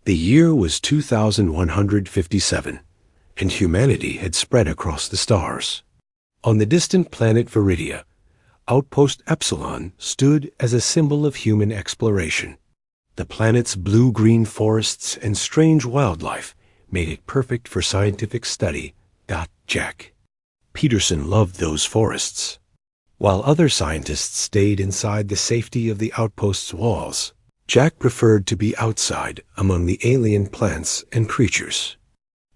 The year was 2157, and humanity had spread across the stars. On the distant planet Viridia, Outpost Epsilon stood as a symbol of human exploration. The planet's blue-green forests and strange wildlife made it perfect for scientific study. Jack Peterson loved those forests. While other scientists stayed inside the safety of the outpost's walls, Jack preferred to be outside among the alien plants and creatures.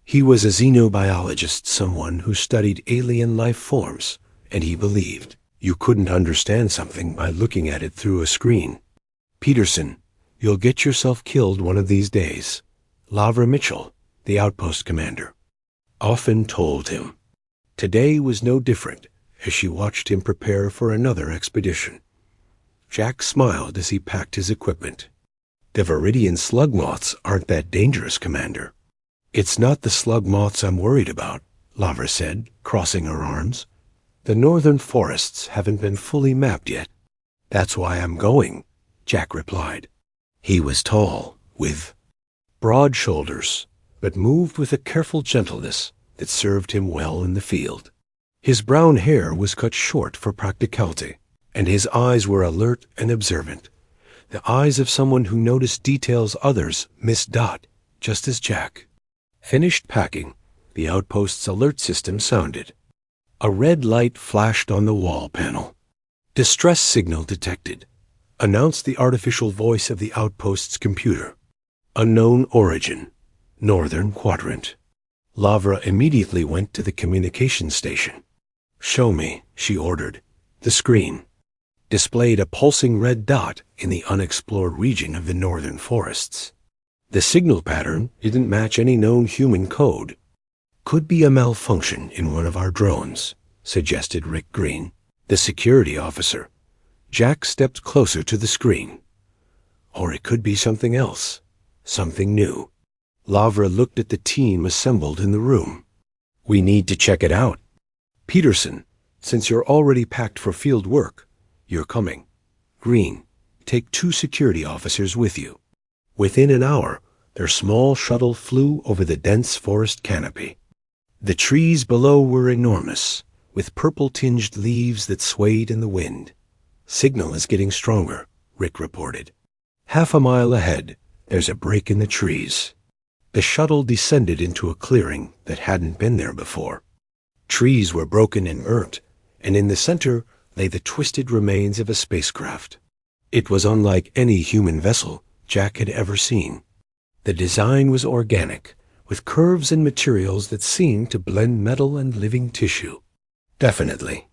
He was a xenobiologist, someone who studied alien life forms, and he believed you couldn't understand something by looking at it through a screen. "Peterson, you'll get yourself killed one of these days," Lavra Mitchell, the outpost commander, often told him. Today was no different as she watched him prepare for another expedition. Jack smiled as he packed his equipment. "The Viridian slug moths aren't that dangerous, Commander." "It's not the slug moths I'm worried about," Lavra said, crossing her arms. "The northern forests haven't been fully mapped yet." "That's why I'm going," Jack replied. He was tall, with broad shoulders, but moved with a careful gentleness that served him well in the field. His brown hair was cut short for practicality, and his eyes were alert and observant, the eyes of someone who noticed details others missed. Just as Jack finished packing, the outpost's alert system sounded. A red light flashed on the wall panel. "Distress signal detected," announced the artificial voice of the outpost's computer. "Unknown origin, northern quadrant." Lavra immediately went to the communication station. "Show me," she ordered. The screen displayed a pulsing red dot in the unexplored region of the northern forests. The signal pattern didn't match any known human code. "Could be a malfunction in one of our drones," suggested Rick Green, the security officer. Jack stepped closer to the screen. "Or it could be something else, something new." Lavra looked at the team assembled in the room. "We need to check it out. Peterson, since you're already packed for field work, you're coming. Green, take 2 security officers with you." Within an hour, their small shuttle flew over the dense forest canopy. The trees below were enormous, with purple-tinged leaves that swayed in the wind. "Signal is getting stronger," Rick reported. "Half a mile ahead, there's a break in the trees." The shuttle descended into a clearing that hadn't been there before. Trees were broken and burnt, and in the center lay the twisted remains of a spacecraft. It was unlike any human vessel Jack had ever seen. The design was organic, with curves and materials that seemed to blend metal and living tissue. "Definitely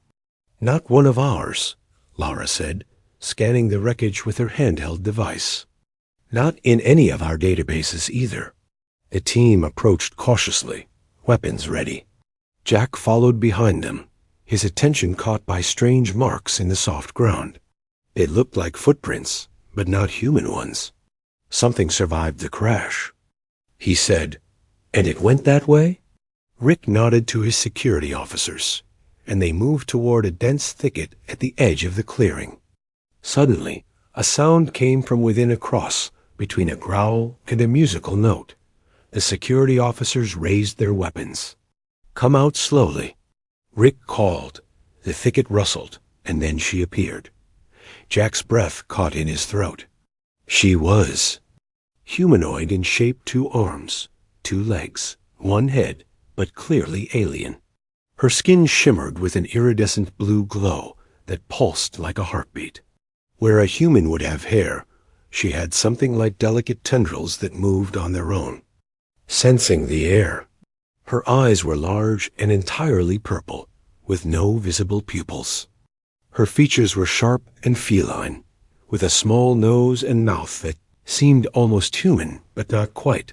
not one of ours," Lavra said, scanning the wreckage with her handheld device. "Not in any of our databases either." The team approached cautiously, weapons ready. Jack followed behind them, his attention caught by strange marks in the soft ground. They looked like footprints, but not human ones. "Something survived the crash," he said. "And it went that way?" Rick nodded to his security officers, and they moved toward a dense thicket at the edge of the clearing. Suddenly, a sound came from within a cross between a growl and a musical note. The security officers raised their weapons. "Come out slowly," Rick called. The thicket rustled, and then she appeared. Jack's breath caught in his throat. She was humanoid in shape, 2 arms, 2 legs, 1 head, but clearly alien. Her skin shimmered with an iridescent blue glow that pulsed like a heartbeat. Where a human would have hair, she had something like delicate tendrils that moved on their own, sensing the air. Her eyes were large and entirely purple, with no visible pupils. Her features were sharp and feline, with a small nose and mouth that seemed almost human, but not quite.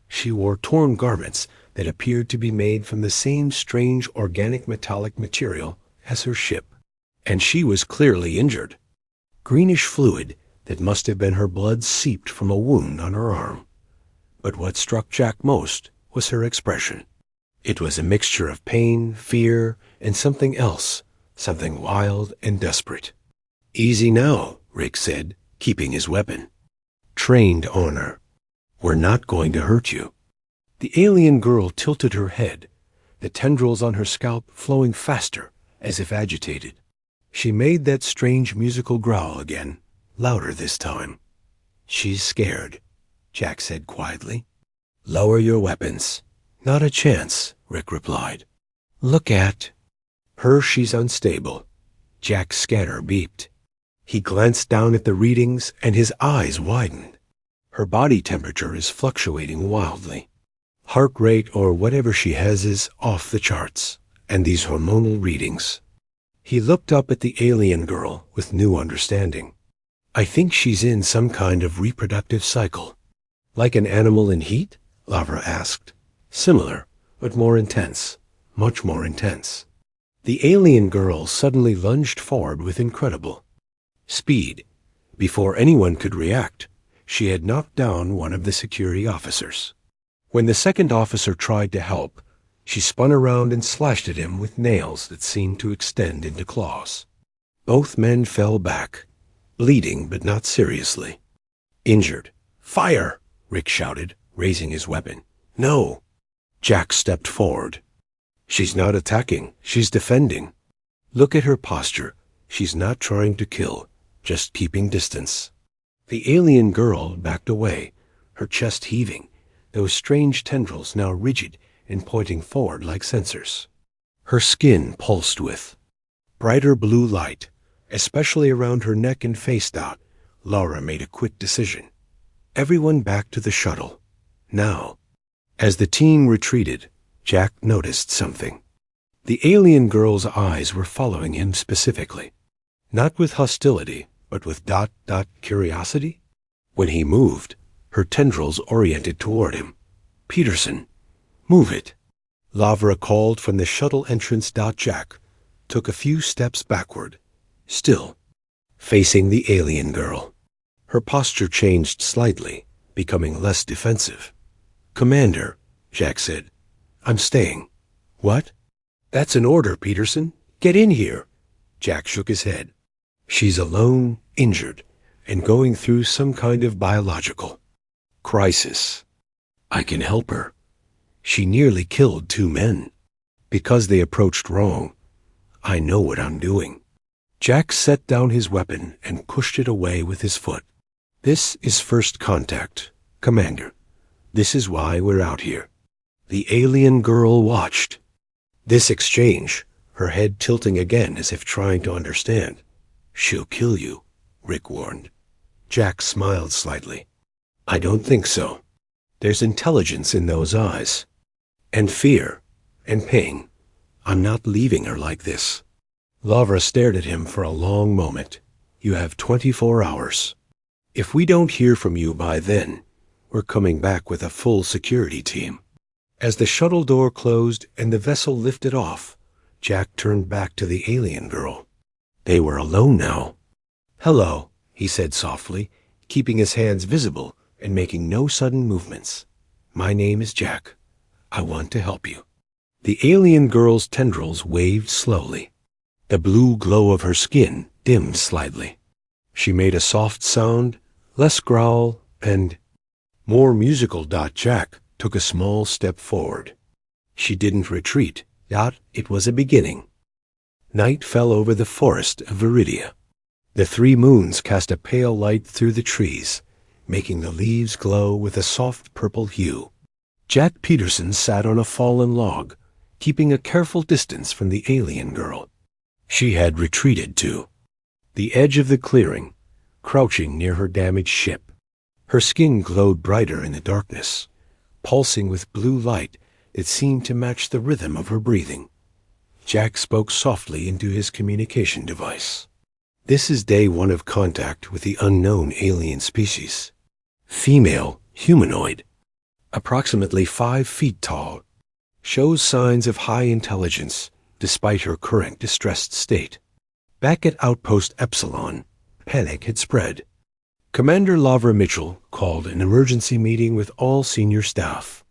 She wore torn garments that appeared to be made from the same strange organic metallic material as her ship, and she was clearly injured. Greenish fluid that must have been her blood seeped from a wound on her arm. But what struck Jack most was her expression. It was a mixture of pain, fear, and something else, something wild and desperate. "Easy now," Rick said, keeping his weapon. "Trained on her." We're not going to hurt you. The alien girl tilted her head, the tendrils on her scalp flowing faster, as if agitated. She made that strange musical growl again, louder this time. She's scared, Jack said quietly. Lower your weapons. Not a chance, Rick replied. Look at her, she's unstable. Jack's scanner beeped. He glanced down at the readings and his eyes widened. Her body temperature is fluctuating wildly. Heart rate or whatever she has is off the charts, and these hormonal readings. He looked up at the alien girl with new understanding. I think she's in some kind of reproductive cycle. Like an animal in heat? Lavra asked. Similar, but more intense, much more intense. The alien girl suddenly lunged forward with incredible speed. Before anyone could react, she had knocked down one of the security officers. When the second officer tried to help, she spun around and slashed at him with nails that seemed to extend into claws. Both men fell back, bleeding but not seriously. Injured. Fire! Rick shouted, raising his weapon. No! Jack stepped forward. She's not attacking, she's defending. Look at her posture. She's not trying to kill, just keeping distance. The alien girl backed away, her chest heaving, those strange tendrils now rigid and pointing forward like sensors. Her skin pulsed with brighter blue light, especially around her neck and face dot. Laura made a quick decision. Everyone back to the shuttle. Now. As the team retreated, Jack noticed something. The alien girl's eyes were following him specifically. Not with hostility, but with curiosity. When he moved, her tendrils oriented toward him. Peterson, move it. Lavra called from the shuttle entrance. Jack took a few steps backward, still, facing the alien girl. Her posture changed slightly, becoming less defensive. Commander, Jack said, I'm staying. What? That's an order, Peterson. Get in here. Jack shook his head. She's alone, injured, and going through some kind of biological crisis. I can help her. She nearly killed 2 men. Because they approached wrong. I know what I'm doing. Jack set down his weapon and pushed it away with his foot. This is first contact, Commander. This is why we're out here. The alien girl watched. This exchange, her head tilting again as if trying to understand. She'll kill you, Rick warned. Jack smiled slightly. I don't think so. There's intelligence in those eyes. And fear. And pain. I'm not leaving her like this. Lavra stared at him for a long moment. You have 24 hours. If we don't hear from you by then, we're coming back with a full security team. As the shuttle door closed and the vessel lifted off, Jack turned back to the alien girl. They were alone now. Hello, he said softly, keeping his hands visible and making no sudden movements. My name is Jack. I want to help you. The alien girl's tendrils waved slowly. The blue glow of her skin dimmed slightly. She made a soft sound, less growl, and more musical. Jack took a small step forward. She didn't retreat. It was a beginning. Night fell over the forest of Viridia. The 3 moons cast a pale light through the trees, making the leaves glow with a soft purple hue. Jack Peterson sat on a fallen log, keeping a careful distance from the alien girl. She had retreated to the edge of the clearing, crouching near her damaged ship. Her skin glowed brighter in the darkness, pulsing with blue light that seemed to match the rhythm of her breathing. Jack spoke softly into his communication device. This is day 1 of contact with the unknown alien species. Female, humanoid, approximately 5 feet tall, shows signs of high intelligence despite her current distressed state. Back at Outpost Epsilon, panic had spread. Commander Lavra Mitchell called an emergency meeting with all senior staff.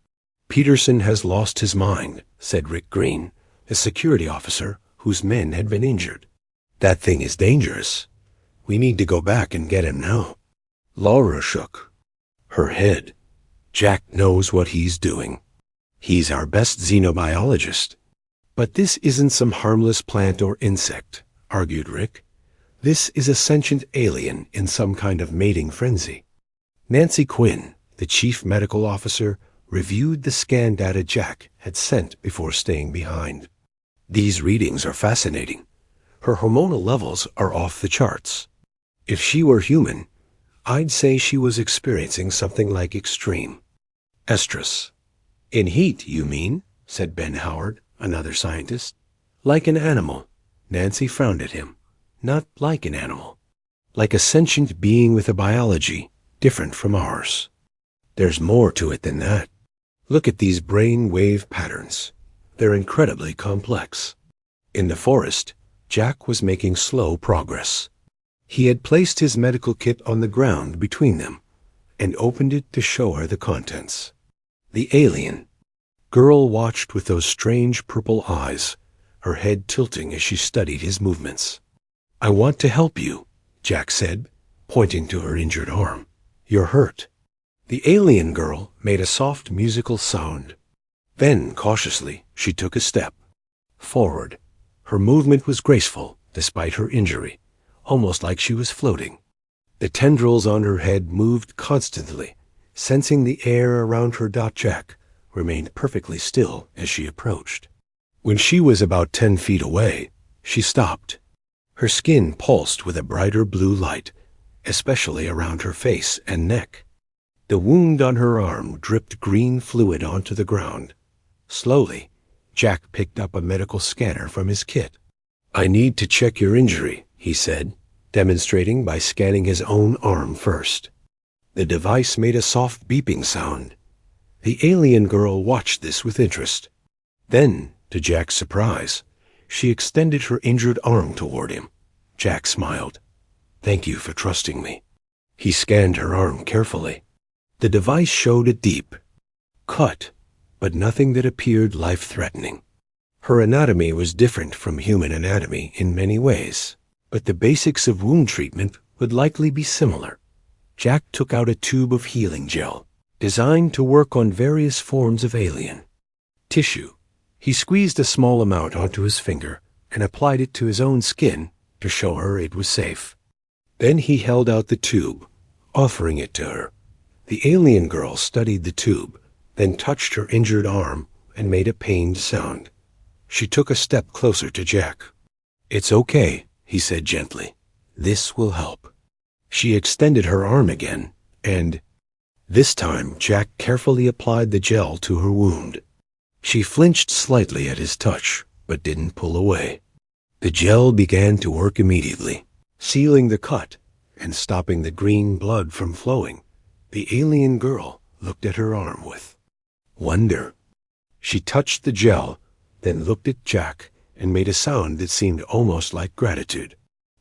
Peterson has lost his mind, said Rick Green, a security officer whose men had been injured. That thing is dangerous. We need to go back and get him now. Laura shook her head. Jack knows what he's doing. He's our best xenobiologist. But this isn't some harmless plant or insect, argued Rick. This is a sentient alien in some kind of mating frenzy. Nancy Quinn, the chief medical officer, reviewed the scan data Jack had sent before staying behind. These readings are fascinating. Her hormonal levels are off the charts. If she were human, I'd say she was experiencing something like extreme estrus. In heat, you mean? Said Ben Howard, another scientist. Like an animal. Nancy frowned at him. Not like an animal. Like a sentient being with a biology different from ours. There's more to it than that. Look at these brain wave patterns. They're incredibly complex. In the forest, Jack was making slow progress. He had placed his medical kit on the ground between them and opened it to show her the contents. The alien. Girl watched with those strange purple eyes, her head tilting as she studied his movements. I want to help you, Jack said, pointing to her injured arm. You're hurt. The alien girl made a soft musical sound. Then, cautiously, she took a step forward. Her movement was graceful, despite her injury, almost like she was floating. The tendrils on her head moved constantly, sensing the air around her. Jack remained perfectly still as she approached. When she was about 10 feet away, she stopped. Her skin pulsed with a brighter blue light, especially around her face and neck. The wound on her arm dripped green fluid onto the ground. Slowly, Jack picked up a medical scanner from his kit. I need to check your injury, he said, demonstrating by scanning his own arm first. The device made a soft beeping sound. The alien girl watched this with interest. Then, to Jack's surprise, she extended her injured arm toward him. Jack smiled. Thank you for trusting me. He scanned her arm carefully. The device showed a deep cut, but nothing that appeared life-threatening. Her anatomy was different from human anatomy in many ways, but the basics of wound treatment would likely be similar. Jack took out a tube of healing gel, designed to work on various forms of alien tissue. He squeezed a small amount onto his finger and applied it to his own skin to show her it was safe. Then he held out the tube, offering it to her. The alien girl studied the tube, then touched her injured arm and made a pained sound. She took a step closer to Jack. It's okay, he said gently. This will help. She extended her arm again, and this time Jack carefully applied the gel to her wound. She flinched slightly at his touch, but didn't pull away. The gel began to work immediately, sealing the cut and stopping the green blood from flowing. The alien girl looked at her arm with wonder. She touched the gel, then looked at Jack and made a sound that seemed almost like gratitude.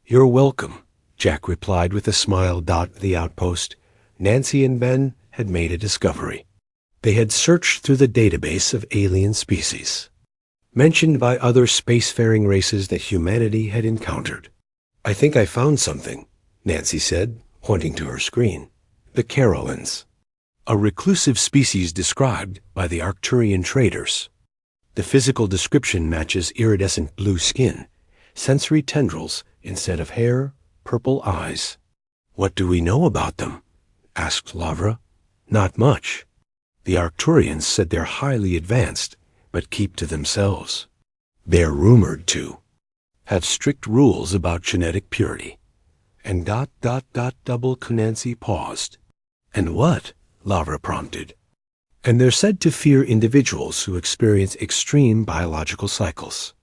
You're welcome, Jack replied with a smile. The outpost, Nancy and Ben had made a discovery. They had searched through the database of alien species, mentioned by other spacefaring races that humanity had encountered. I think I found something, Nancy said, pointing to her screen. The Carolans, a reclusive species described by the Arcturian traders. The physical description matches iridescent blue skin, sensory tendrils instead of hair, purple eyes. What do we know about them? Asked Lavra. Not much. The Arcturians said they're highly advanced, but keep to themselves. They're rumored to have strict rules about genetic purity. And double Nancy paused. And what? Lavra prompted. And they're said to fear individuals who experience extreme biological cycles,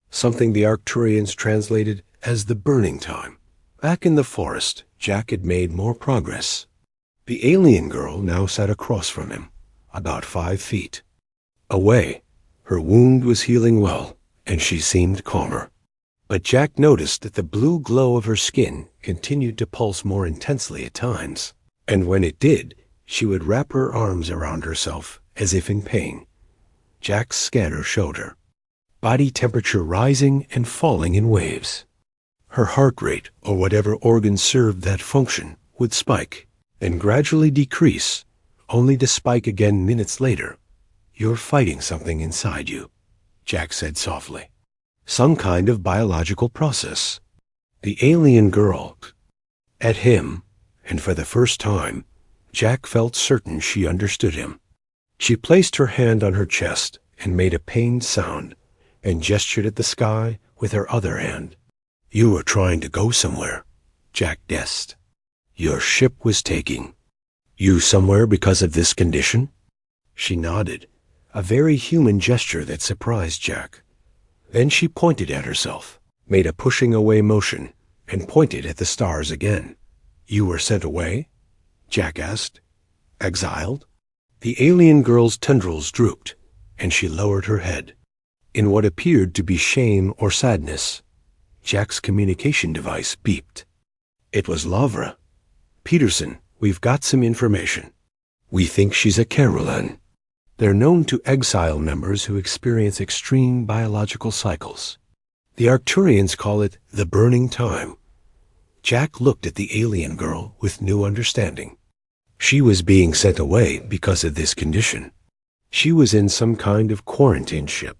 something the Arcturians translated as the burning time. Back in the forest, Jack had made more progress. The alien girl now sat across from him, about 5 feet away. Her wound was healing well, and she seemed calmer. But Jack noticed that the blue glow of her skin continued to pulse more intensely at times, and when it did, she would wrap her arms around herself as if in pain. Jack's scanner showed her body temperature rising and falling in waves. Her heart rate, or whatever organ served that function, would spike, then gradually decrease, only to spike again minutes later. You're fighting something inside you, Jack said softly. Some kind of biological process. The alien girl looked at him, and for the first time, Jack felt certain she understood him. She placed her hand on her chest and made a pained sound, and gestured at the sky with her other hand. You were trying to go somewhere, Jack guessed. Your ship was taking you somewhere because of this condition? She nodded, a very human gesture that surprised Jack. Then she pointed at herself, made a pushing away motion, and pointed at the stars again. You were sent away? Jack asked. Exiled? The alien girl's tendrils drooped, and she lowered her head. In what appeared to be shame or sadness, Jack's communication device beeped. It was Lavra. Peterson, we've got some information. We think she's a Caroline. They're known to exile members who experience extreme biological cycles. The Arcturians call it the burning time. Jack looked at the alien girl with new understanding. She was being sent away because of this condition. She was in some kind of quarantine ship.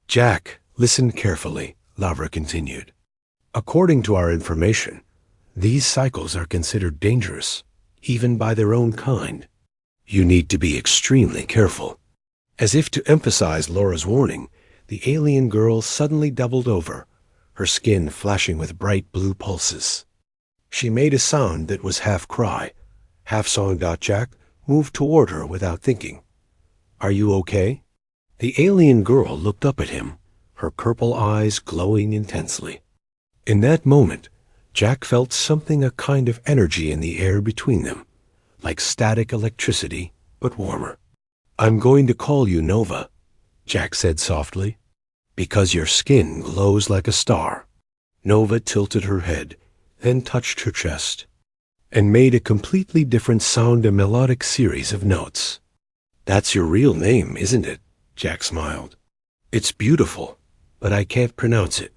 Jack, listen carefully, Lavra continued. According to our information, these cycles are considered dangerous, even by their own kind. You need to be extremely careful. As if to emphasize Laura's warning, the alien girl suddenly doubled over, her skin flashing with bright blue pulses. She made a sound that was half cry, half song. Jack moved toward her without thinking. Are you okay? The alien girl looked up at him, her purple eyes glowing intensely. In that moment, Jack felt something, a kind of energy in the air between them, like static electricity, but warmer. I'm going to call you Nova, Jack said softly, because your skin glows like a star. Nova tilted her head, then touched her chest, and made a completely different sound, a melodic series of notes. That's your real name, isn't it? Jack smiled. It's beautiful, but I can't pronounce it.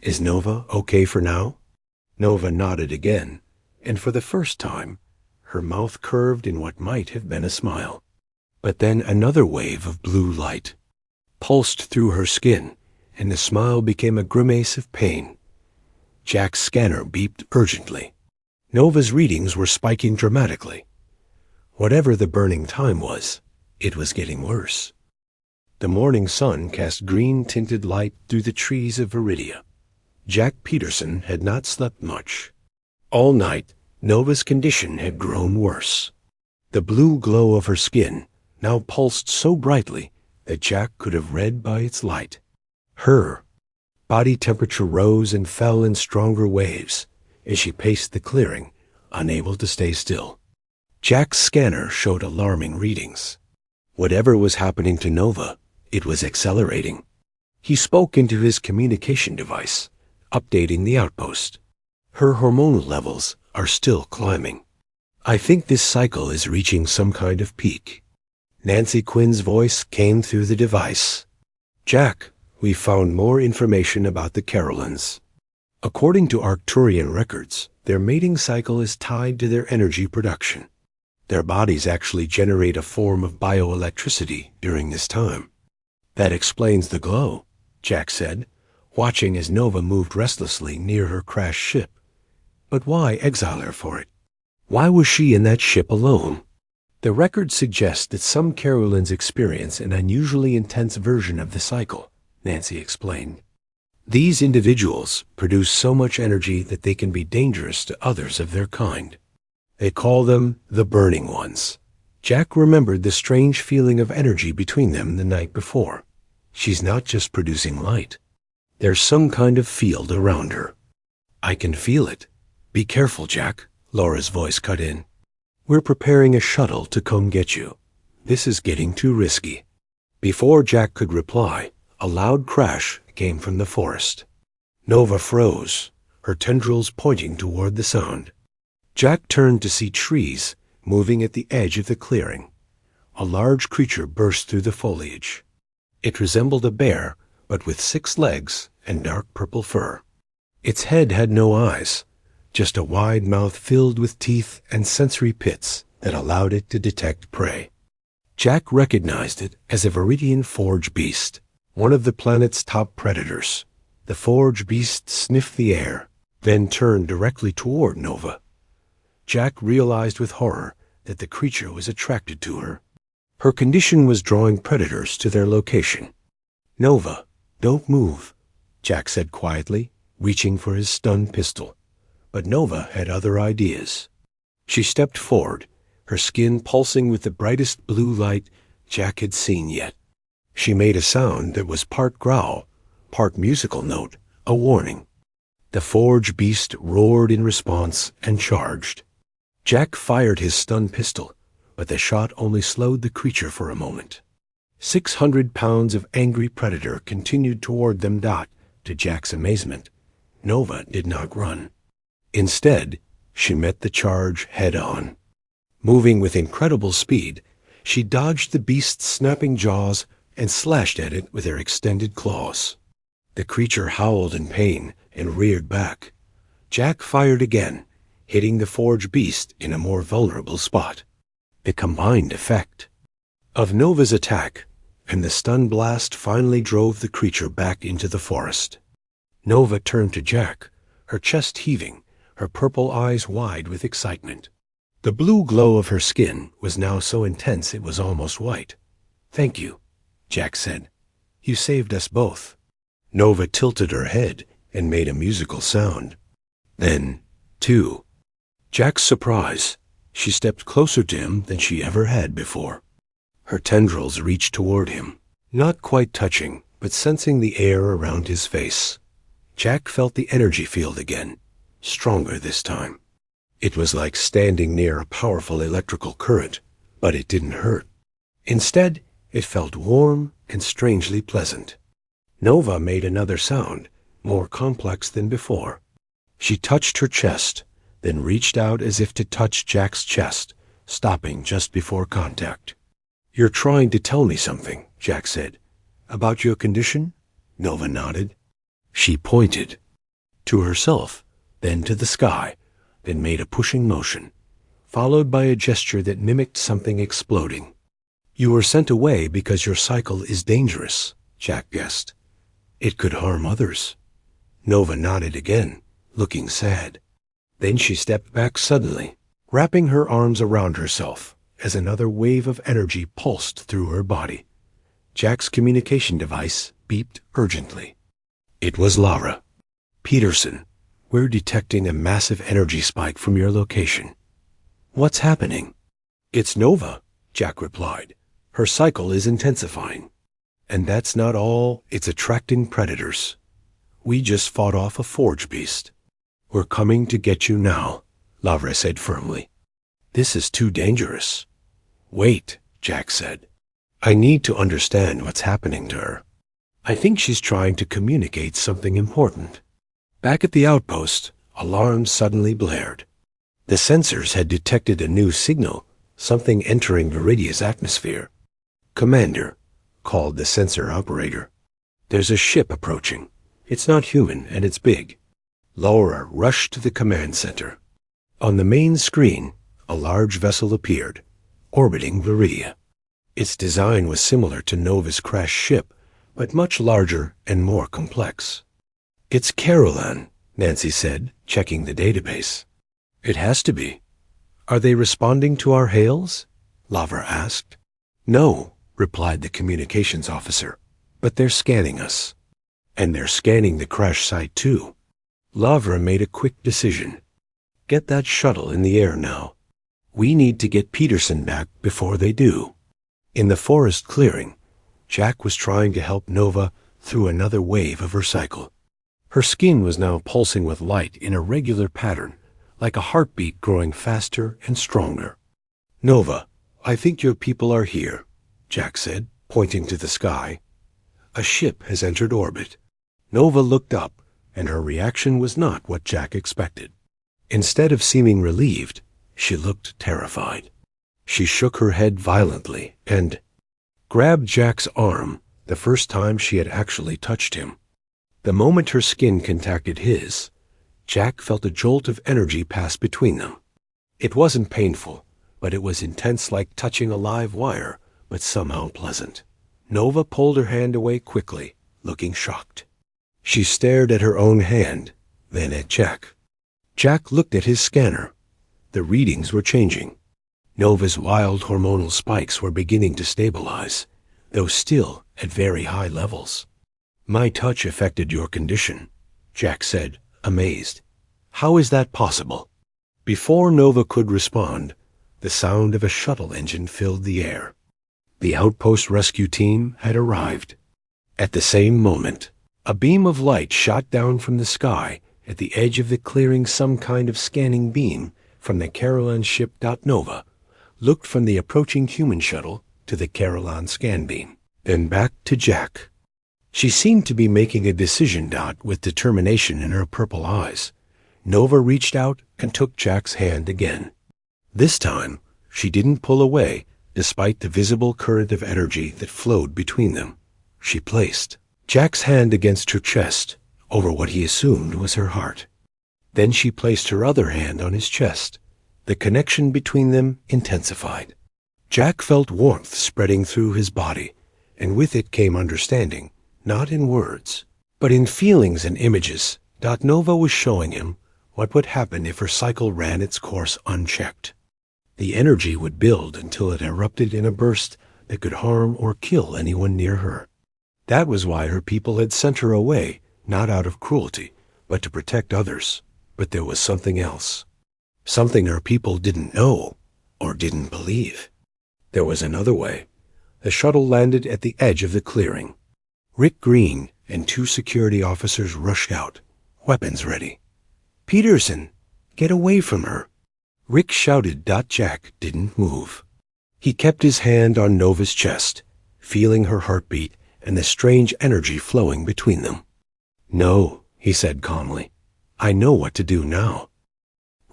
Is Nova okay for now? Nova nodded again, and for the first time, her mouth curved in what might have been a smile. But then another wave of blue light pulsed through her skin, and the smile became a grimace of pain. Jack's scanner beeped urgently. Nova's readings were spiking dramatically. Whatever the burning time was, it was getting worse. The morning sun cast green-tinted light through the trees of Viridia. Jack Peterson had not slept much. All night, Nova's condition had grown worse. The blue glow of her skin now pulsed so brightly that Jack could have read by its light. Her body temperature rose and fell in stronger waves as she paced the clearing, unable to stay still. Jack's scanner showed alarming readings. Whatever was happening to Nova, it was accelerating. He spoke into his communication device, updating the outpost. Her hormonal levels are still climbing. I think this cycle is reaching some kind of peak. Nancy Quinn's voice came through the device. Jack, we found more information about the Carolines. According to Arcturian records, their mating cycle is tied to their energy production. Their bodies actually generate a form of bioelectricity during this time. That explains the glow, Jack said, watching as Nova moved restlessly near her crashed ship. But why exile her for it? Why was she in that ship alone? The records suggest that some Carolines experience an unusually intense version of the cycle, Nancy explained. These individuals produce so much energy that they can be dangerous to others of their kind. They call them the Burning Ones. Jack remembered the strange feeling of energy between them the night before. She's not just producing light. There's some kind of field around her. I can feel it. Be careful, Jack, Laura's voice cut in. We're preparing a shuttle to come get you. This is getting too risky. Before Jack could reply, a loud crash came from the forest. Nova froze, her tendrils pointing toward the sound. Jack turned to see trees moving at the edge of the clearing. A large creature burst through the foliage. It resembled a bear, but with 6 legs and dark purple fur. Its head had no eyes, just a wide mouth filled with teeth and sensory pits that allowed it to detect prey. Jack recognized it as a Viridian forge beast, one of the planet's top predators. The forge beast sniffed the air, then turned directly toward Nova. Jack realized with horror that the creature was attracted to her. Her condition was drawing predators to their location. "Nova, don't move," Jack said quietly, reaching for his stun pistol. But Nova had other ideas. She stepped forward, her skin pulsing with the brightest blue light Jack had seen yet. She made a sound that was part growl, part musical note, a warning. The forge beast roared in response and charged. Jack fired his stun pistol, but the shot only slowed the creature for a moment. 600 pounds of angry predator continued toward them. To Jack's amazement, Nova did not run. Instead, she met the charge head-on. Moving with incredible speed, she dodged the beast's snapping jaws and slashed at it with her extended claws. The creature howled in pain and reared back. Jack fired again, hitting the forge beast in a more vulnerable spot. The combined effect of Nova's attack and the stun blast finally drove the creature back into the forest. Nova turned to Jack, her chest heaving, her purple eyes wide with excitement. The blue glow of her skin was now so intense it was almost white. "Thank you," Jack said. "You saved us both." Nova tilted her head and made a musical sound. Then, to Jack's surprise, she stepped closer to him than she ever had before. Her tendrils reached toward him, not quite touching, but sensing the air around his face. Jack felt the energy field again, stronger this time. It was like standing near a powerful electrical current, but it didn't hurt. Instead, it felt warm and strangely pleasant. Nova made another sound, more complex than before. She touched her chest, then reached out as if to touch Jack's chest, stopping just before contact. "You're trying to tell me something," Jack said. "About your condition?" Nova nodded. She pointed to herself, then to the sky, then made a pushing motion, followed by a gesture that mimicked something exploding. "You were sent away because your cycle is dangerous," Jack guessed. "It could harm others." Nova nodded again, looking sad. Then she stepped back suddenly, wrapping her arms around herself as another wave of energy pulsed through her body. Jack's communication device beeped urgently. It was Lara. "Peterson, we're detecting a massive energy spike from your location." "What's happening?" "It's Nova," Jack replied. "Her cycle is intensifying. And that's not all, it's attracting predators. We just fought off a forge beast." "We're coming to get you now," Lara said firmly. "This is too dangerous." "Wait," Jack said. "I need to understand what's happening to her. I think she's trying to communicate something important." Back at the outpost, alarms suddenly blared. The sensors had detected a new signal, something entering Viridia's atmosphere. "Commander," called the sensor operator. "There's a ship approaching. It's not human, and it's big." Laura rushed to the command center. On the main screen, a large vessel appeared, orbiting Viridia. Its design was similar to Nova's crashed ship, but much larger and more complex. "It's Carolan," Nancy said, checking the database. "It has to be." "Are they responding to our hails?" Lara asked. "No," replied the communications officer, "but they're scanning us. And they're scanning the crash site too." Lara made a quick decision. "Get that shuttle in the air now. We need to get Peterson back before they do." In the forest clearing, Jack was trying to help Nova through another wave of her cycle. Her skin was now pulsing with light in a regular pattern, like a heartbeat growing faster and stronger. "Nova, I think your people are here," Jack said, pointing to the sky. "A ship has entered orbit." Nova looked up, and her reaction was not what Jack expected. Instead of seeming relieved, she looked terrified. She shook her head violently and grabbed Jack's arm, the first time she had actually touched him. The moment her skin contacted his, Jack felt a jolt of energy pass between them. It wasn't painful, but it was intense like touching a live wire, but somehow pleasant. Nova pulled her hand away quickly, looking shocked. She stared at her own hand, then at Jack. Jack looked at his scanner. The readings were changing. Nova's wild hormonal spikes were beginning to stabilize, though still at very high levels. "My touch affected your condition," Jack said, amazed. "How is that possible?" Before Nova could respond, the sound of a shuttle engine filled the air. The outpost rescue team had arrived. At the same moment, a beam of light shot down from the sky at the edge of the clearing. Some kind of scanning beam from the Caroline ship. Nova looked from the approaching human shuttle to the Caroline scan beam, then back to Jack. She seemed to be making a decision. With determination in her purple eyes, Nova reached out and took Jack's hand again. This time, she didn't pull away, despite the visible current of energy that flowed between them. She placed Jack's hand against her chest, over what he assumed was her heart. Then she placed her other hand on his chest. The connection between them intensified. Jack felt warmth spreading through his body, and with it came understanding, not in words, but in feelings and images. Nova was showing him what would happen if her cycle ran its course unchecked. The energy would build until it erupted in a burst that could harm or kill anyone near her. That was why her people had sent her away, not out of cruelty, but to protect others. But there was something else. Something her people didn't know or didn't believe. There was another way. The shuttle landed at the edge of the clearing. Rick Green and 2 security officers rushed out, weapons ready. "Peterson, get away from her!" Rick shouted. Jack didn't move. He kept his hand on Nova's chest, feeling her heartbeat and the strange energy flowing between them. "No," he said calmly. "I know what to do now."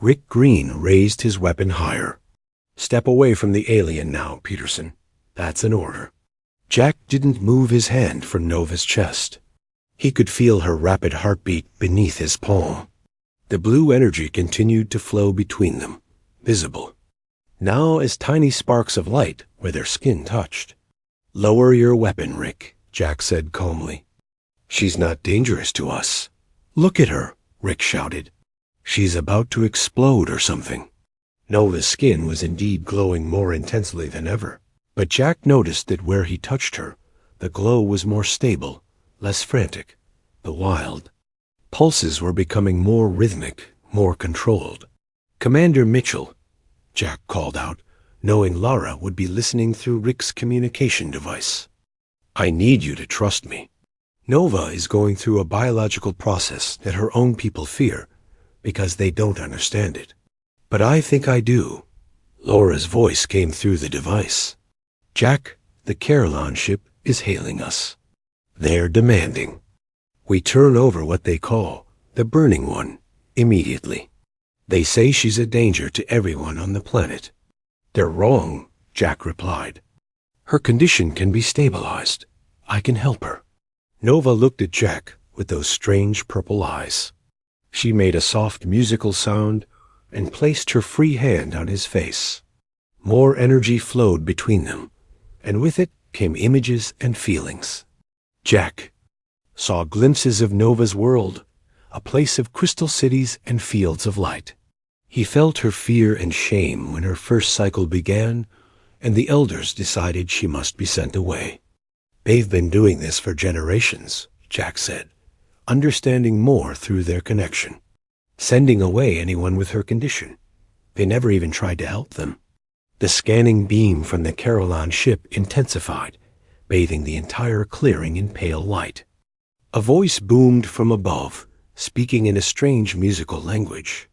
Rick Green raised his weapon higher. "Step away from the alien now, Peterson. That's an order." Jack didn't move his hand from Nova's chest. He could feel her rapid heartbeat beneath his palm. The blue energy continued to flow between them, visible, now as tiny sparks of light where their skin touched. "Lower your weapon, Rick," Jack said calmly. "She's not dangerous to us." "Look at her," Rick shouted. "She's about to explode or something." Nova's skin was indeed glowing more intensely than ever, but Jack noticed that where he touched her, the glow was more stable, less frantic, the wild. Pulses were becoming more rhythmic, more controlled. "Commander Mitchell," Jack called out, knowing Lara would be listening through Rick's communication device. "I need you to trust me. Nova is going through a biological process that her own people fear because they don't understand it. But I think I do." Laura's voice came through the device. "Jack, the Caroline ship is hailing us. They're demanding we turn over what they call the Burning One immediately. They say she's a danger to everyone on the planet." "They're wrong," Jack replied. "Her condition can be stabilized. I can help her." Nova looked at Jack with those strange purple eyes. She made a soft musical sound and placed her free hand on his face. More energy flowed between them, and with it came images and feelings. Jack saw glimpses of Nova's world, a place of crystal cities and fields of light. He felt her fear and shame when her first cycle began, and the elders decided she must be sent away. "They've been doing this for generations," Jack said, understanding more through their connection. "Sending away anyone with her condition. They never even tried to help them." The scanning beam from the Caroline ship intensified, bathing the entire clearing in pale light. A voice boomed from above, speaking in a strange musical language.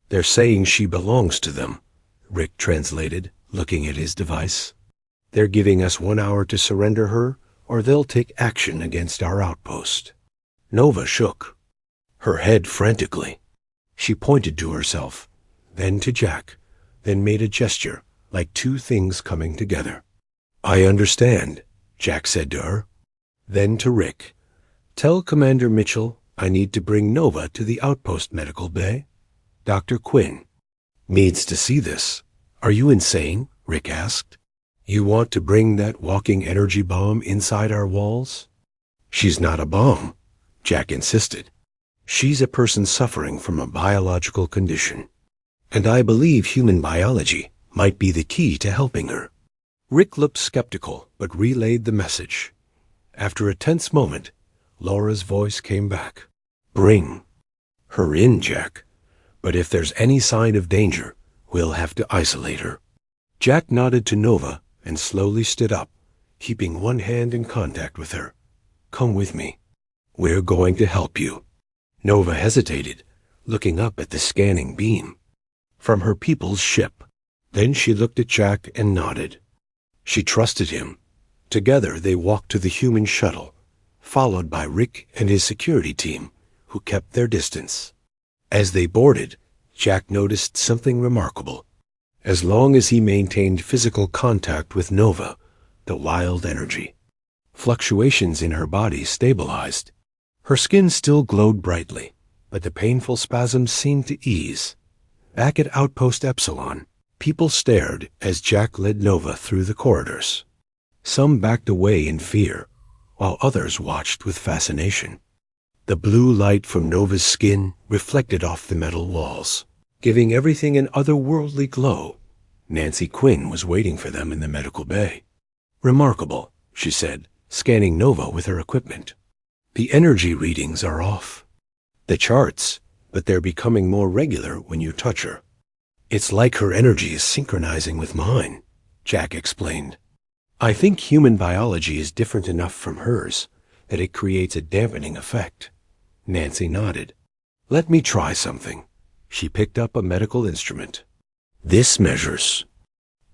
"They're saying she belongs to them," Rick translated, looking at his device. "They're giving us 1 hour to surrender her, or they'll take action against our outpost." Nova shook, her head frantically. She pointed to herself, then to Jack, then made a gesture like 2 things coming together. "I understand," Jack said to her. Then to Rick, "Tell Commander Mitchell I need to bring Nova to the outpost medical bay. Dr. Quinn needs to see this. Are you insane? Rick asked. You want to bring that walking energy bomb inside our walls? She's not a bomb, Jack insisted. She's a person suffering from a biological condition. And I believe human biology might be the key to helping her. Rick looked skeptical, but relayed the message. After a tense moment, Laura's voice came back. Bring her in, Jack. But if there's any sign of danger, we'll have to isolate her. Jack nodded to Nova and slowly stood up, keeping one hand in contact with her. Come with me. We're going to help you. Nova hesitated, looking up at the scanning beam from her people's ship. Then she looked at Jack and nodded. She trusted him. Together they walked to the human shuttle, followed by Rick and his security team, who kept their distance. As they boarded, Jack noticed something remarkable. As long as he maintained physical contact with Nova, the wild energy, fluctuations in her body stabilized. Her skin still glowed brightly, but the painful spasms seemed to ease. Back at Outpost Epsilon, people stared as Jack led Nova through the corridors. Some backed away in fear, while others watched with fascination. The blue light from Nova's skin reflected off the metal walls, giving everything an otherworldly glow. Nancy Quinn was waiting for them in the medical bay. Remarkable, she said, scanning Nova with her equipment. The energy readings are off. The charts, but they're becoming more regular when you touch her. It's like her energy is synchronizing with mine, Jack explained. I think human biology is different enough from hers that it creates a dampening effect. Nancy nodded. Let me try something. She picked up a medical instrument. This measures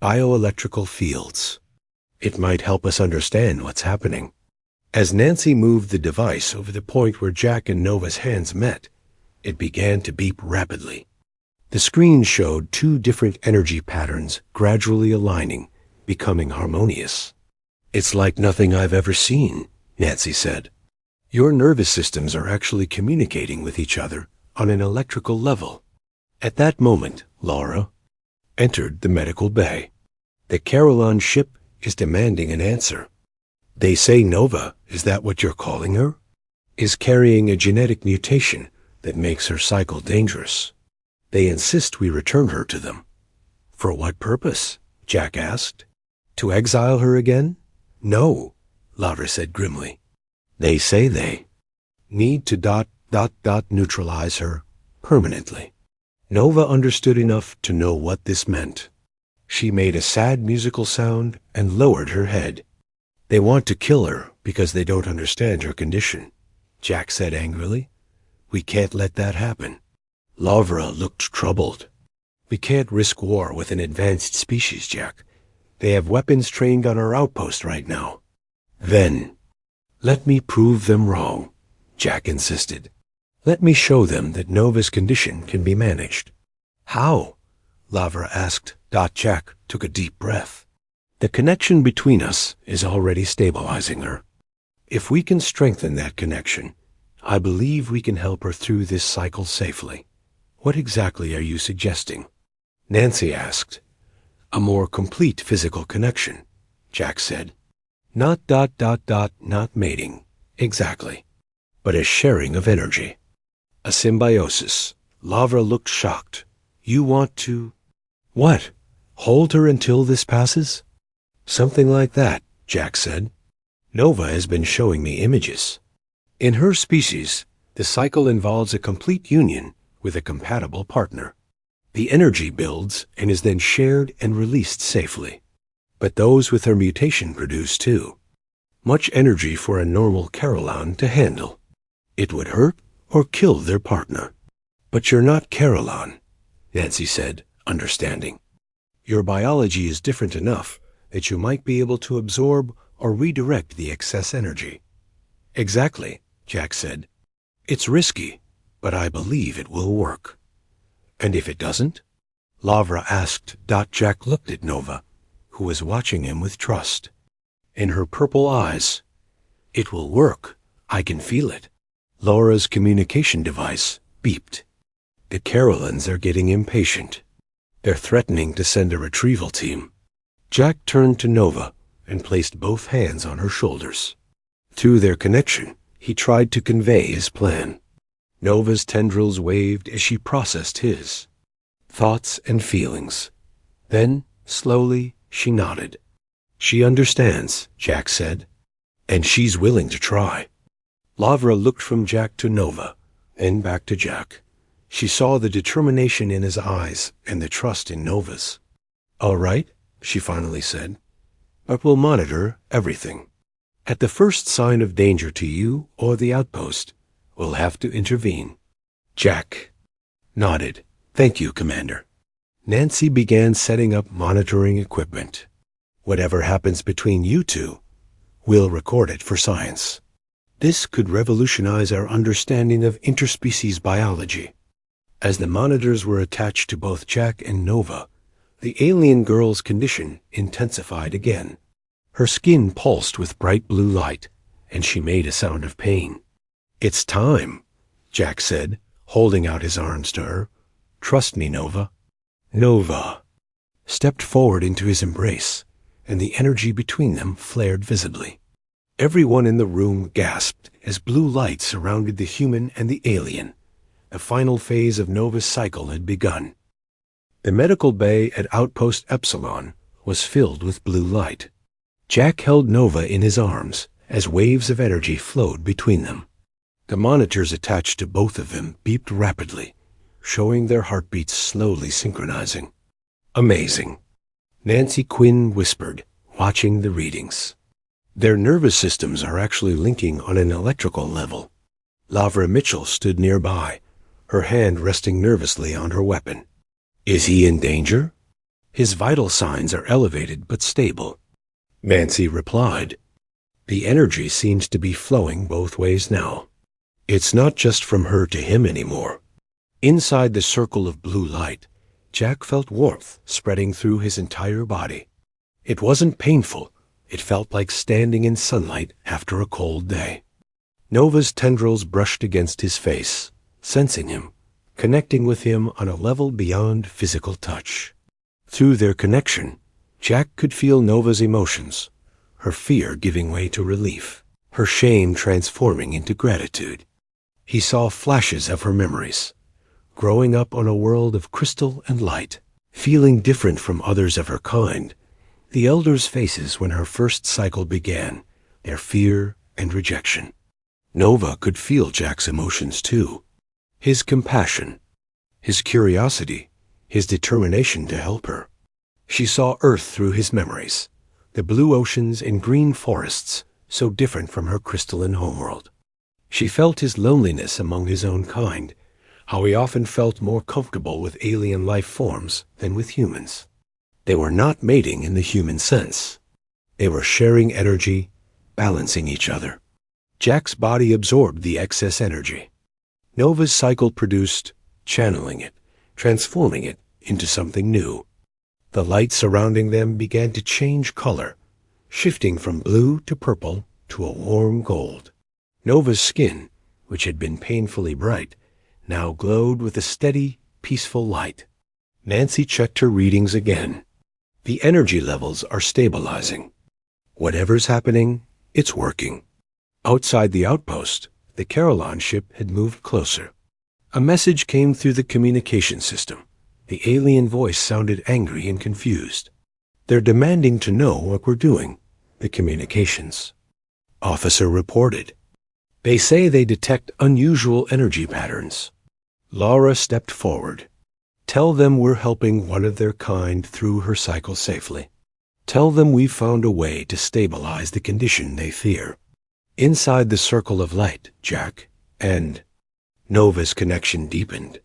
bioelectrical fields. It might help us understand what's happening. As Nancy moved the device over the point where Jack and Nova's hands met, it began to beep rapidly. The screen showed two different energy patterns gradually aligning, becoming harmonious. It's like nothing I've ever seen, Nancy said. Your nervous systems are actually communicating with each other on an electrical level. At that moment, Laura entered the medical bay. The Carillon ship is demanding an answer. They say Nova, is that what you're calling her, is carrying a genetic mutation that makes her cycle dangerous. They insist we return her to them. For what purpose? Jack asked. To exile her again? No, Laura said grimly. They say they need to neutralize her permanently. Nova understood enough to know what this meant. She made a sad musical sound and lowered her head. They want to kill her because they don't understand her condition, Jack said angrily. We can't let that happen. Lavra looked troubled. We can't risk war with an advanced species, Jack. They have weapons trained on our outpost right now. Then, let me prove them wrong, Jack insisted. Let me show them that Nova's condition can be managed. How? Lavra asked. Jack took a deep breath. The connection between us is already stabilizing her. If we can strengthen that connection, I believe we can help her through this cycle safely. What exactly are you suggesting? Nancy asked. A more complete physical connection, Jack said. Not not mating, exactly, but a sharing of energy. A symbiosis. Lavra looked shocked. You want to... What? Hold her until this passes? Something like that, Jack said. Nova has been showing me images. In her species, the cycle involves a complete union with a compatible partner. The energy builds and is then shared and released safely. But those with her mutation produce too. Much energy for a normal Carillon to handle. It would hurt or kill their partner. But you're not Carillon, Nancy said, understanding. Your biology is different enough that you might be able to absorb or redirect the excess energy. Exactly, Jack said. It's risky, but I believe it will work. And if it doesn't? Lavra asked. Jack looked at Nova, who was watching him with trust. In her purple eyes, it will work. I can feel it. Laura's communication device beeped. The Carillons are getting impatient. They're threatening to send a retrieval team. Jack turned to Nova and placed both hands on her shoulders. Through their connection, he tried to convey his plan. Nova's tendrils waved as she processed his thoughts and feelings. Then, slowly, she nodded. "She understands," Jack said, "and she's willing to try." Lavra looked from Jack to Nova, and back to Jack. She saw the determination in his eyes and the trust in Nova's. "All right," she finally said, "but we'll monitor everything. At the first sign of danger to you or the outpost, we'll have to intervene." Jack nodded. "Thank you, Commander." Nancy began setting up monitoring equipment. "Whatever happens between you two, we'll record it for science. This could revolutionize our understanding of interspecies biology." As the monitors were attached to both Jack and Nova, the alien girl's condition intensified again. Her skin pulsed with bright blue light, and she made a sound of pain. "It's time," Jack said, holding out his arms to her. "Trust me, Nova." Nova stepped forward into his embrace, and the energy between them flared visibly. Everyone in the room gasped as blue light surrounded the human and the alien. The final phase of Nova's cycle had begun. The medical bay at Outpost Epsilon was filled with blue light. Jack held Nova in his arms as waves of energy flowed between them. The monitors attached to both of them beeped rapidly, showing their heartbeats slowly synchronizing. "Amazing," Nancy Quinn whispered, watching the readings. "Their nervous systems are actually linking on an electrical level." Lavra Mitchell stood nearby, her hand resting nervously on her weapon. "Is he in danger?" "His vital signs are elevated but stable," Nancy replied. "The energy seems to be flowing both ways now. It's not just from her to him anymore." Inside the circle of blue light, Jack felt warmth spreading through his entire body. It wasn't painful. It felt like standing in sunlight after a cold day. Nova's tendrils brushed against his face, sensing him, connecting with him on a level beyond physical touch. Through their connection, Jack could feel Nova's emotions, her fear giving way to relief, her shame transforming into gratitude. He saw flashes of her memories, growing up on a world of crystal and light, feeling different from others of her kind, the elders' faces when her first cycle began, their fear and rejection. Nova could feel Jack's emotions too, his compassion, his curiosity, his determination to help her. She saw Earth through his memories, the blue oceans and green forests, so different from her crystalline homeworld. She felt his loneliness among his own kind, how he often felt more comfortable with alien life forms than with humans. They were not mating in the human sense. They were sharing energy, balancing each other. Jack's body absorbed the excess energy. Nova's cycle produced, channeling it, transforming it into something new. The light surrounding them began to change color, shifting from blue to purple to a warm gold. Nova's skin, which had been painfully bright, now glowed with a steady, peaceful light. Nancy checked her readings again. The energy levels are stabilizing. Whatever's happening, it's working. Outside the outpost, the Caroline ship had moved closer. A message came through the communication system. The alien voice sounded angry and confused. "They're demanding to know what we're doing," the communications officer reported. "They say they detect unusual energy patterns." Laura stepped forward. "Tell them we're helping one of their kind through her cycle safely. Tell them we've found a way to stabilize the condition they fear." Inside the circle of light, Jack and Nova's connection deepened.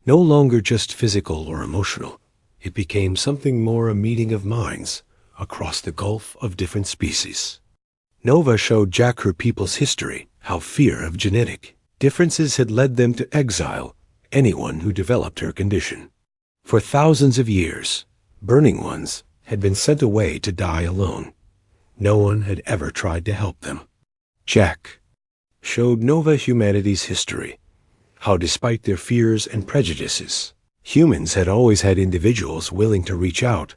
No longer just physical or emotional, it became something more a meeting of minds across the gulf of different species. Nova showed Jack her people's history, how fear of genetic differences had led them to exile anyone who developed her condition. For thousands of years, burning ones had been sent away to die alone. No one had ever tried to help them. Jack showed Nova humanity's history, how despite their fears and prejudices, Humans had always had individuals willing to reach out,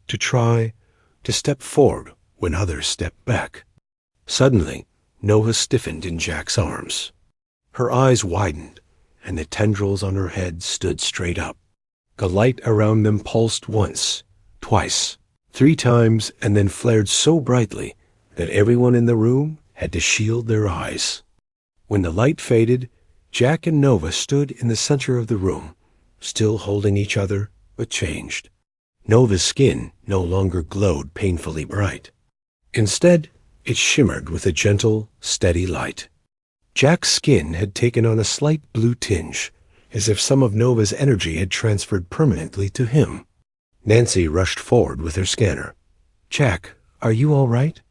to try, to step forward when others stepped back. Suddenly, Nova stiffened in Jack's arms. Her eyes widened, and the tendrils on her head stood straight up. The light around them pulsed once, twice, 3 times, and then flared so brightly that everyone in the room had to shield their eyes. When the light faded, Jack and Nova stood in the center of the room, still holding each other, but changed. Nova's skin no longer glowed painfully bright. Instead, it shimmered with a gentle, steady light. Jack's skin had taken on a slight blue tinge, as if some of Nova's energy had transferred permanently to him. Nancy rushed forward with her scanner. "Jack, are you all right?"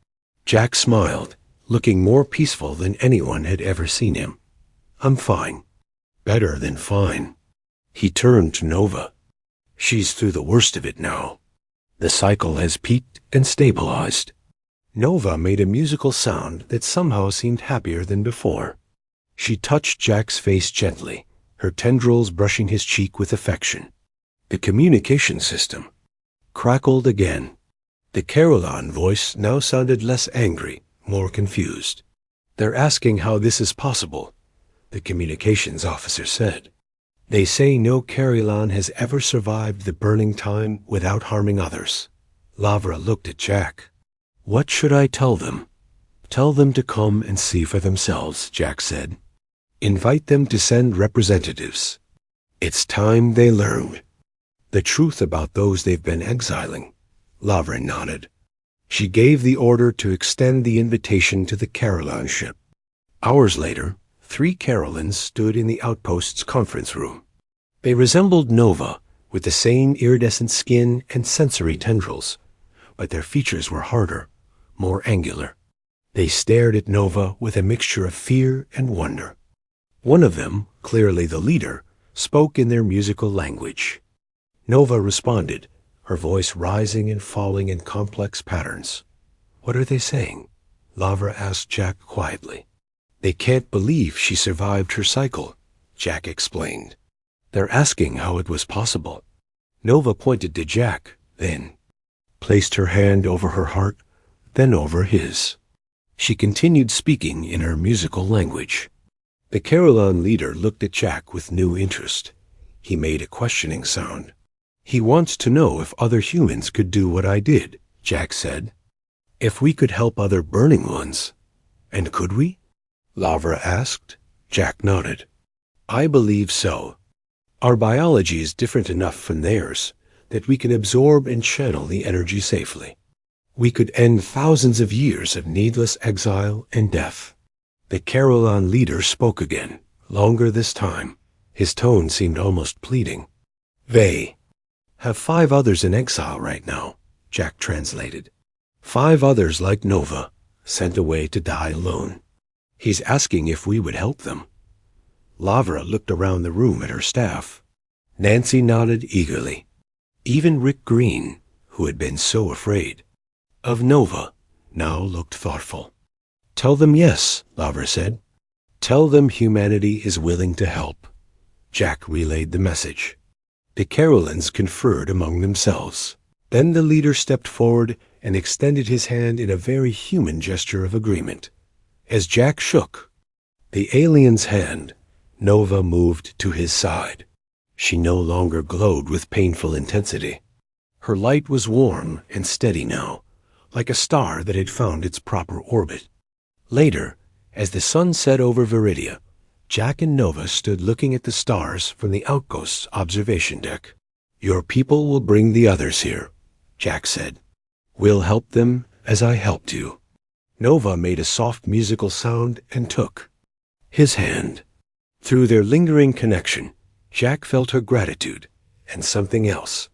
Jack smiled, looking more peaceful than anyone had ever seen him. "I'm fine. Better than fine." He turned to Nova. "She's through the worst of it now. The cycle has peaked and stabilized." Nova made a musical sound that somehow seemed happier than before. She touched Jack's face gently, her tendrils brushing his cheek with affection. The communication system crackled again. The Caroline voice now sounded less angry, more confused. "They're asking how this is possible," the communications officer said. "They say no Caroline has ever survived the burning time without harming others." Lavra looked at Jack. "What should I tell them?" "Tell them to come and see for themselves," Jack said. "Invite them to send representatives. It's time they learned the truth about those they've been exiling." Lavra nodded. She gave the order to extend the invitation to the Caroline ship. Hours later, 3 Carolines stood in the outpost's conference room. They resembled Nova, with the same iridescent skin and sensory tendrils, but their features were harder, more angular. They stared at Nova with a mixture of fear and wonder. One of them, clearly the leader, spoke in their musical language. Nova responded, her voice rising and falling in complex patterns. "What are they saying?" Lavra asked Jack quietly. "They can't believe she survived her cycle," Jack explained. "They're asking how it was possible." Nova pointed to Jack, then placed her hand over her heart, then over his. She continued speaking in her musical language. The Caroline leader looked at Jack with new interest. He made a questioning sound. "He wants to know if other humans could do what I did," Jack said. "If we could help other burning ones." "And could we?" Lavra asked. Jack nodded. "I believe so. Our biology is different enough from theirs that we can absorb and channel the energy safely. We could end thousands of years of needless exile and death." The Caroline leader spoke again, longer this time. His tone seemed almost pleading. "They have 5 others in exile right now," Jack translated. 5 others like Nova, sent away to die alone. He's asking if we would help them. Lavra looked around the room at her staff. Nancy nodded eagerly. Even Rick Green, who had been so afraid of Nova, now looked thoughtful. "Tell them yes," Lavra said. "Tell them humanity is willing to help." Jack relayed the message. The Carolines conferred among themselves. Then the leader stepped forward and extended his hand in a very human gesture of agreement. As Jack shook the alien's hand, Nova moved to his side. She no longer glowed with painful intensity. Her light was warm and steady now, like a star that had found its proper orbit. Later, as the sun set over Viridia, Jack and Nova stood looking at the stars from the outpost's observation deck. "Your people will bring the others here," Jack said. "We'll help them as I helped you." Nova made a soft musical sound and took his hand. Through their lingering connection, Jack felt her gratitude and something else,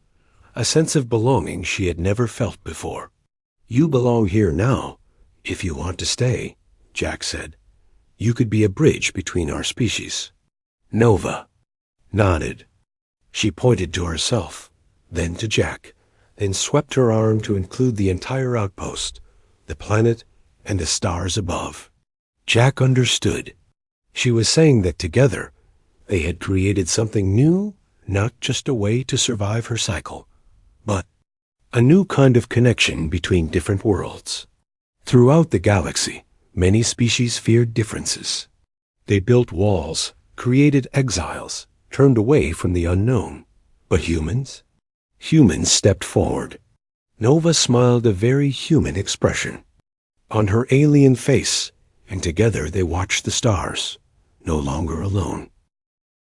a sense of belonging she had never felt before. "You belong here now, if you want to stay," Jack said. "You could be a bridge between our species." Nova nodded. She pointed to herself, then to Jack, then swept her arm to include the entire outpost, the planet, and the stars above. Jack understood. She was saying that together they had created something new, not just a way to survive her cycle, but a new kind of connection between different worlds. Throughout the galaxy, many species feared differences. They built walls, created exiles, turned away from the unknown. But humans? Humans stepped forward. Nova smiled a very human expression on her alien face, and together they watched the stars, no longer alone.